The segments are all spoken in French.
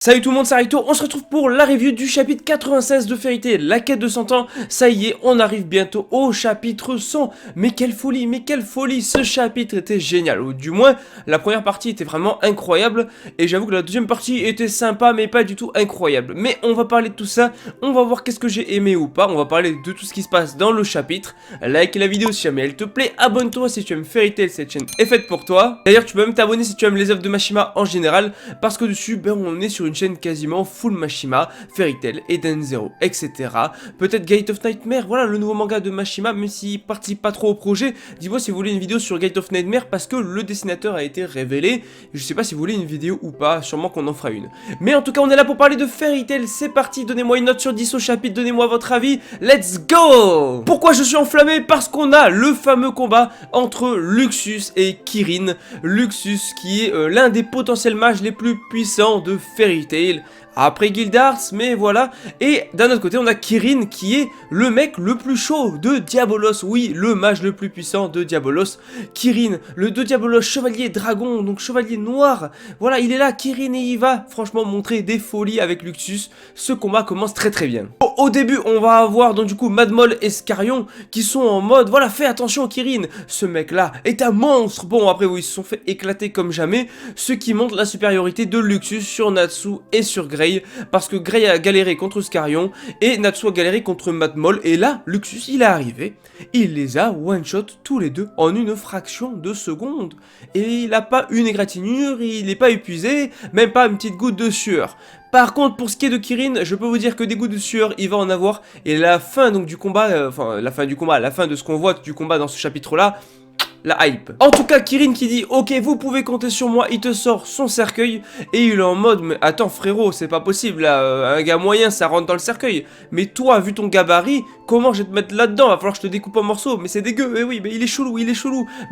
Salut tout le monde, c'est Raito, on se retrouve pour la review du chapitre 96 de Fairy Tail, la quête de 100 ans. Ça y est, on arrive bientôt au chapitre 100. Mais quelle folie, ce chapitre était génial. Ou du moins, la première partie était vraiment incroyable. Et j'avoue que la deuxième partie était sympa, mais pas du tout incroyable. Mais on va parler de tout ça, on va voir qu'est-ce que j'ai aimé ou pas. On va parler de tout ce qui se passe dans le chapitre. Like la vidéo si jamais elle te plaît, abonne-toi si tu aimes Fairy Tail, cette chaîne est faite pour toi. D'ailleurs, tu peux même t'abonner si tu aimes les œuvres de Mashima en général, parce que dessus, ben, on est sur une chaîne quasiment full Mashima, Fairy Tail, Eden Zero, etc. Peut-être Gate of Nightmare, voilà le nouveau manga de Mashima, même s'il participe pas trop au projet. Dis-moi si vous voulez une vidéo sur Gate of Nightmare, parce que le dessinateur a été révélé. Je sais pas si vous voulez une vidéo ou pas, sûrement qu'on en fera une. Mais en tout cas, on est là pour parler de Fairy Tail, c'est parti, donnez-moi une note sur 10 au chapitre, donnez-moi votre avis, let's go! Pourquoi je suis enflammé? Parce qu'on a le fameux combat entre Luxus et Kirin. Luxus qui est l'un des potentiels mages les plus puissants de Fairy Tail. Après Guildars, mais voilà. Et d'un autre côté, on a Kirin qui est le mec le plus chaud de Diabolos. Oui, le mage le plus puissant de Diabolos. Kirin, le de Diabolos, chevalier dragon, donc chevalier noir. Voilà, il est là, Kirin, et il va franchement montrer des folies avec Luxus. Ce combat commence très bien. Au début, on va avoir donc du coup Madmol et Scarion qui sont en mode, voilà, fais attention Kirin, ce mec-là est un monstre. Bon, après, oui, ils se sont fait éclater comme jamais, ce qui montre la supériorité de Luxus sur Natsu et sur Grey. Parce que Grey a galéré contre Scarion et Natsu a galéré contre Madmol. Et là, Luxus, il est arrivé. Il les a one-shot tous les deux en une fraction de seconde. Et il n'a pas une égratignure, il n'est pas épuisé, même pas une petite goutte de sueur. Par contre, pour ce qui est de Kirin, je peux vous dire que des gouttes de sueur, il va en avoir. Et la fin donc du combat, la fin de ce qu'on voit du combat dans ce chapitre-là, la hype. En tout cas, Kirin qui dit ok, vous pouvez compter sur moi, il te sort son cercueil et il est en mode mais attends frérot, c'est pas possible là, un gars moyen ça rentre dans le cercueil. Mais toi, vu ton gabarit, comment je vais te mettre là-dedans? Va falloir que je te découpe en morceaux, mais c'est dégueu. Mais oui, mais il est chelou.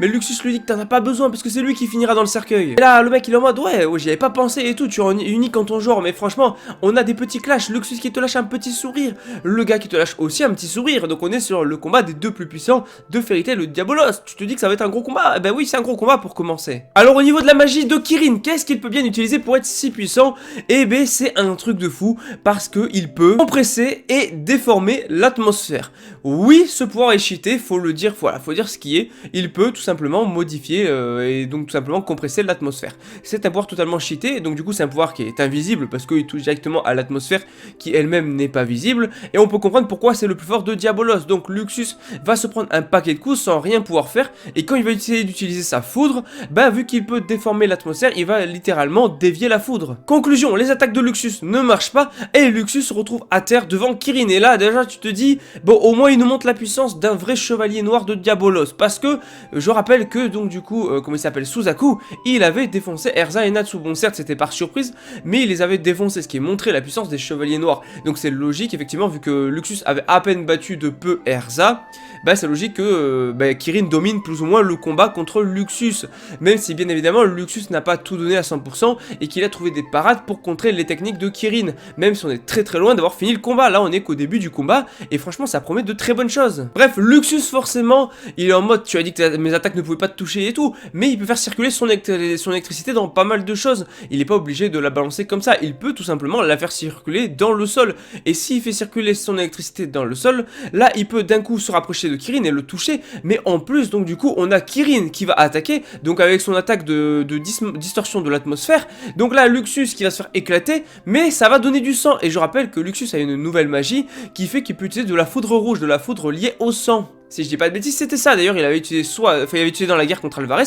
Mais Luxus lui dit que t'en as pas besoin parce que c'est lui qui finira dans le cercueil. Et là, le mec il est en mode ouais, j'y avais pas pensé et tout, tu es unique en ton genre, mais franchement, on a des petits clashs. Luxus qui te lâche un petit sourire, le gars qui te lâche aussi un petit sourire. Donc on est sur le combat des deux plus puissants de Fairy Tail, le Diabolos. Tu te dis que ça va être un gros combat? Eh ben oui, c'est un gros combat pour commencer. Alors au niveau de la magie de Kirin, qu'est-ce qu'il peut bien utiliser pour être si puissant? Eh ben c'est un truc de fou parce que il peut compresser et déformer l'atmosphère. Oui, ce pouvoir est cheaté, faut le dire, voilà, faut dire ce qui est. Il peut tout simplement modifier et donc tout simplement compresser l'atmosphère. C'est un pouvoir totalement cheaté, donc du coup c'est un pouvoir qui est invisible parce qu'il touche directement à l'atmosphère qui elle-même n'est pas visible. Et on peut comprendre pourquoi c'est le plus fort de Diabolos. Donc Luxus va se prendre un paquet de coups sans rien pouvoir faire. Et quand il va essayer d'utiliser sa foudre, bah vu qu'il peut déformer l'atmosphère, il va littéralement dévier la foudre. Conclusion, les attaques de Luxus ne marchent pas et Luxus se retrouve à terre devant Kirin. Et là déjà tu te dis, bon au moins il nous montre la puissance d'un vrai chevalier noir de Diabolos. Parce que je rappelle que donc du coup, comment il s'appelle, Suzaku, il avait défoncé Erza et Natsu. Bon certes c'était par surprise, mais il les avait défoncés, ce qui montrait la puissance des chevaliers noirs. Donc c'est logique effectivement, vu que Luxus avait à peine battu de peu Erza, bah c'est logique que Kirin domine plus ou moins le combat contre Luxus, même si bien évidemment Luxus n'a pas tout donné à 100% et qu'il a trouvé des parades pour contrer les techniques de Kirin, même si on est très loin d'avoir fini le combat. Là on est qu'au début du combat et franchement ça promet de très bonnes choses. Bref, Luxus forcément il est en mode tu as dit que mes attaques ne pouvaient pas te toucher et tout, mais il peut faire circuler son électricité dans pas mal de choses. Il n'est pas obligé de la balancer comme ça, il peut tout simplement la faire circuler dans le sol, et s'il fait circuler son électricité dans le sol, là il peut d'un coup se rapprocher de Kirin et le toucher. Mais en plus donc du coup on a Kirin qui va attaquer, donc avec son attaque de distorsion de l'atmosphère. Donc là Luxus qui va se faire éclater, mais ça va donner du sang. Et je rappelle que Luxus a une nouvelle magie qui fait qu'il peut utiliser de la foudre rouge, de la foudre liée au sang. Si je dis pas de bêtises, c'était ça. D'ailleurs, il avait utilisé il avait utilisé dans la guerre contre Alvarez,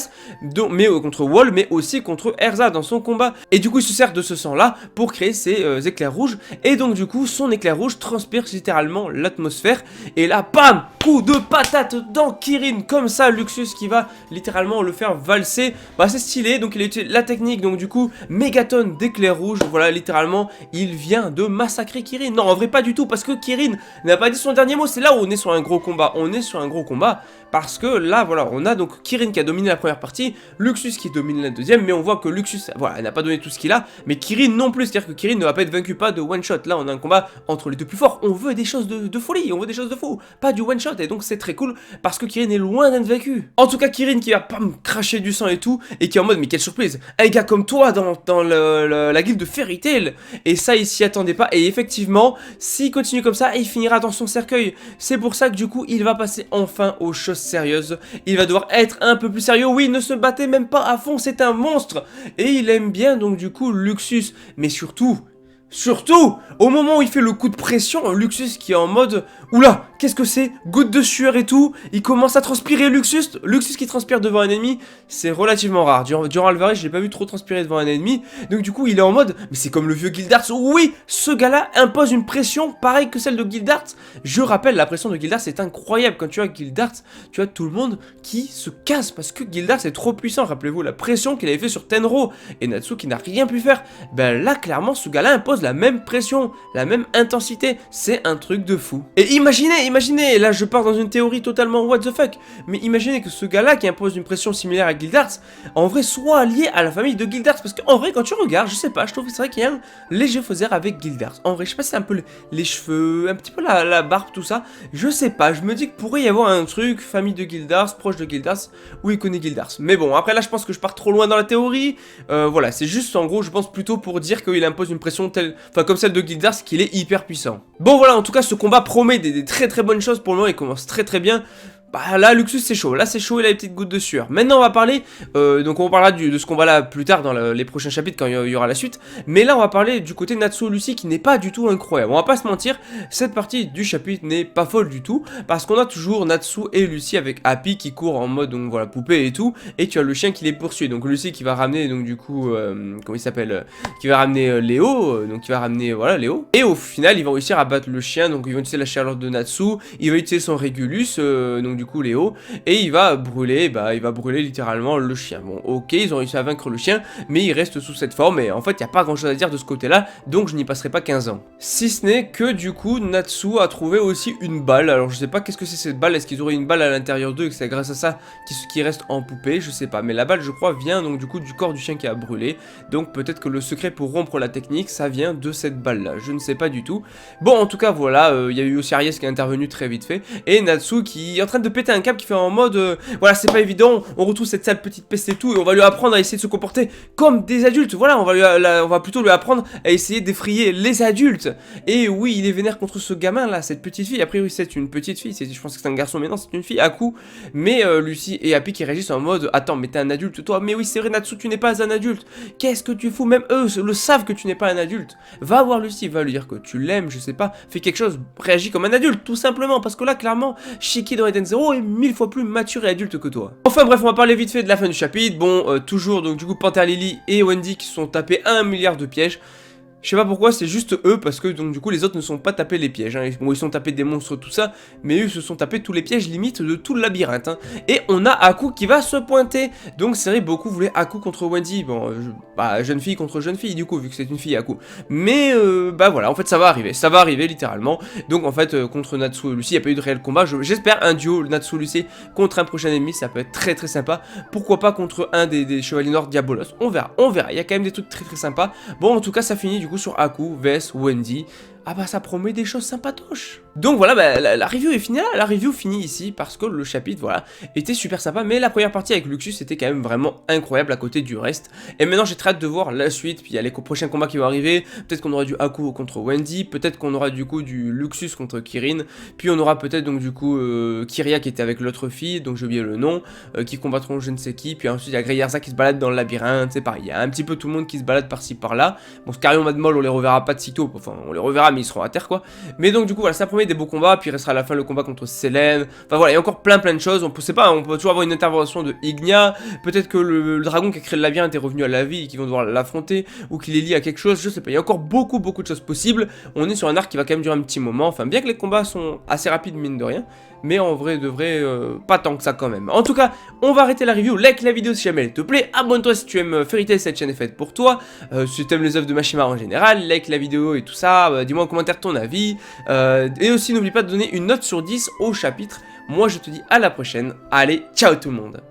contre Wall, mais aussi contre Erza dans son combat. Et du coup, il se sert de ce sang-là pour créer ses éclairs rouges. Et donc, du coup, son éclair rouge transpire littéralement l'atmosphère. Et là, bam, coup de patate dans Kirin, comme ça, Luxus qui va littéralement le faire valser. Bah, c'est stylé. Donc, il a utilisé la technique. Donc, du coup, mégatonne d'éclairs rouges. Voilà, littéralement, il vient de massacrer Kirin. Non, en vrai, pas du tout, parce que Kirin n'a pas dit son dernier mot. C'est là où on est sur un gros combat. On est sur un gros combat, parce que là, voilà, on a donc Kirin qui a dominé la première partie, Luxus qui domine la deuxième, mais on voit que Luxus, voilà, elle n'a pas donné tout ce qu'il a, mais Kirin non plus, c'est-à-dire que Kirin ne va pas être vaincu pas de one shot. Là, on a un combat entre les deux plus forts, on veut des choses de folie, on veut des choses de fou, pas du one shot, et donc c'est très cool, parce que Kirin est loin d'être vaincu. En tout cas, Kirin qui va pas me cracher du sang et tout, et qui est en mode, mais quelle surprise, un gars comme toi dans la guilde de Fairy Tail, et ça, il s'y attendait pas, et effectivement, s'il continue comme ça, il finira dans son cercueil. C'est pour ça que du coup, il va passer enfin aux choses sérieuses. Il va devoir être un peu plus sérieux. Oui, ne se battez même pas à fond, c'est un monstre. Et il aime bien donc du coup Luxus. Mais surtout, au moment où il fait le coup de pression, Luxus qui est en mode oula, qu'est-ce que c'est? Goutte de sueur et tout. Il commence à transpirer Luxus qui transpire devant un ennemi, c'est relativement rare. Durant Alvarez, je l'ai pas vu trop transpirer devant un ennemi. Donc du coup, il est en mode, mais c'est comme le vieux Gildarts. Oui, ce gars-là impose une pression pareille que celle de Gildarts. Je rappelle, la pression de Gildarts c'est incroyable. Quand tu as Gildarts, tu as tout le monde qui se casse parce que Gildarts est trop puissant. Rappelez-vous la pression qu'il avait fait sur Tenro et Natsu qui n'a rien pu faire. Ben là, clairement, ce gars-là impose la même pression, la même intensité, c'est un truc de fou. Et imaginez, là je pars dans une théorie totalement what the fuck, mais imaginez que ce gars-là qui impose une pression similaire à Gildarts, en vrai soit lié à la famille de Gildarts, parce qu'en vrai quand tu regardes, je sais pas, je trouve que c'est vrai qu'il y a un léger faux air avec Gildarts. En vrai, je sais pas si c'est un peu les cheveux, un petit peu la barbe, tout ça, je sais pas, je me dis que pourrait y avoir un truc, famille de Gildarts, proche de Gildarts, où il connaît Gildarts. Mais bon, après là je pense que je pars trop loin dans la théorie, voilà, c'est juste en gros je pense plutôt pour dire qu'il impose une pression telle, enfin comme celle de Gildarts, qu'il est hyper puissant. Bon voilà, en tout cas ce combat promet des très bonnes choses pour le moment, il commence très bien. Bah là Luxus c'est chaud, là c'est chaud, il a des petites gouttes de sueur. Maintenant on va parler, donc on parlera de ce combat là plus tard dans les prochains chapitres quand il y aura la suite. Mais là on va parler du côté Natsu Lucy qui n'est pas du tout incroyable. On va pas se mentir, cette partie du chapitre n'est pas folle du tout. Parce qu'on a toujours Natsu et Lucy avec Happy qui courent en mode donc voilà poupée et tout. Et tu as le chien qui les poursuit. Donc Lucy qui va ramener donc du coup, comment il s'appelle, qui va ramener Léo, donc qui va ramener voilà Léo. Et au final ils vont réussir à battre le chien, donc ils vont utiliser la chaleur de Natsu. Il va utiliser son Régulus, donc du coup Léo, et il va brûler littéralement le chien. Bon ok, ils ont réussi à vaincre le chien, mais il reste sous cette forme, et en fait il n'y a pas grand chose à dire de ce côté là, donc je n'y passerai pas 15 ans. Si ce n'est que du coup Natsu a trouvé aussi une balle, alors je sais pas qu'est-ce que c'est cette balle, est-ce qu'ils auraient une balle à l'intérieur d'eux et que c'est grâce à ça qui reste en poupée, je sais pas, mais la balle je crois vient donc du coup du corps du chien qui a brûlé, donc peut-être que le secret pour rompre la technique ça vient de cette balle là, je ne sais pas du tout. Bon en tout cas voilà, il y a eu aussi Aries qui est intervenu très vite fait, et Natsu qui est en train de péter un câble qui fait en mode voilà c'est pas évident, on retrouve cette sale petite peste et tout et on va lui apprendre à essayer de se comporter comme des adultes, voilà on va plutôt lui apprendre à essayer d'effrayer les adultes. Et oui il est vénère contre ce gamin là, cette petite fille, après oui c'est une petite fille, je pense que c'est un garçon mais non c'est une fille à coup, mais Lucy et Happy qui réagissent en mode attends mais t'es un adulte toi, mais oui c'est vrai Natsu tu n'es pas un adulte, qu'est-ce que tu fous, même eux le savent que tu n'es pas un adulte, va voir Lucy, va lui dire que tu l'aimes, je sais pas, fais quelque chose, réagis comme un adulte tout simplement, parce que là clairement Shiki dans Eden Zero est 1000 fois plus mature et adulte que toi. Enfin bref, on va parler vite fait de la fin du chapitre. Bon, toujours donc du coup Panther Lily et Wendy qui se sont tapés 1 milliard de pièges. Je sais pas pourquoi, c'est juste eux, parce que donc du coup les autres ne sont pas tapés les pièges, hein. Bon, ils sont tapés des monstres, tout ça, mais eux se sont tapés tous les pièges limite de tout le labyrinthe, hein. Et on a Haku qui va se pointer, donc c'est vrai, beaucoup voulaient Haku contre Wendy, bon, bah jeune fille contre jeune fille du coup, vu que c'est une fille Haku. Mais bah voilà, en fait ça va arriver littéralement, donc en fait contre Natsu et Lucy, il n'y a pas eu de réel combat, j'espère un duo Natsu Lucy contre un prochain ennemi, ça peut être très sympa, pourquoi pas contre un des chevaliers noirs Diabolos, on verra, il y a quand même des trucs très sympas. Bon en tout cas ça finit du coup sur Haku vs Wendy. Ah bah ça promet des choses sympatoches. Donc voilà, bah, la review est finie là, la review finit ici parce que le chapitre, voilà, était super sympa, mais la première partie avec Luxus était quand même vraiment incroyable à côté du reste. Et maintenant j'ai très hâte de voir la suite, puis il y a les prochains combats qui vont arriver, peut-être qu'on aura du Haku contre Wendy, peut-être qu'on aura du coup du Luxus contre Kirin, puis on aura peut-être donc du coup Kiria qui était avec l'autre fille, donc j'ai oublié le nom, qui combattront je ne sais qui, puis ensuite il y a Greyerza qui se balade dans le labyrinthe, c'est pareil, il y a un petit peu tout le monde qui se balade par-ci par-là. Bon, Scarion Madmol on les reverra pas de sitôt, enfin on les reverra mais ils seront à terre quoi. Mais donc du coup voilà, ça promet des beaux combats, puis il restera à la fin le combat contre Selene. Enfin voilà, il y a encore plein de choses, on sait pas, on peut toujours avoir une intervention de Ignia, peut-être que le dragon qui a créé le labyrinthe est revenu à la vie et qu'ils vont devoir l'affronter, ou qu'il est lié à quelque chose, je sais pas, il y a encore beaucoup de choses possibles. On est sur un arc qui va quand même durer un petit moment, enfin bien que les combats sont assez rapides mine de rien, mais en vrai de vrai, pas tant que ça quand même. En tout cas, on va arrêter la review, like la vidéo si jamais elle te plaît, abonne-toi si tu aimes Fairy Tail, cette chaîne est faite pour toi, si tu aimes les œuvres de Mashima en général, like la vidéo et tout ça, dis-moi en commentaire ton avis, et aussi n'oublie pas de donner une note sur 10 au chapitre Moi je te dis à la prochaine, allez, ciao tout le monde.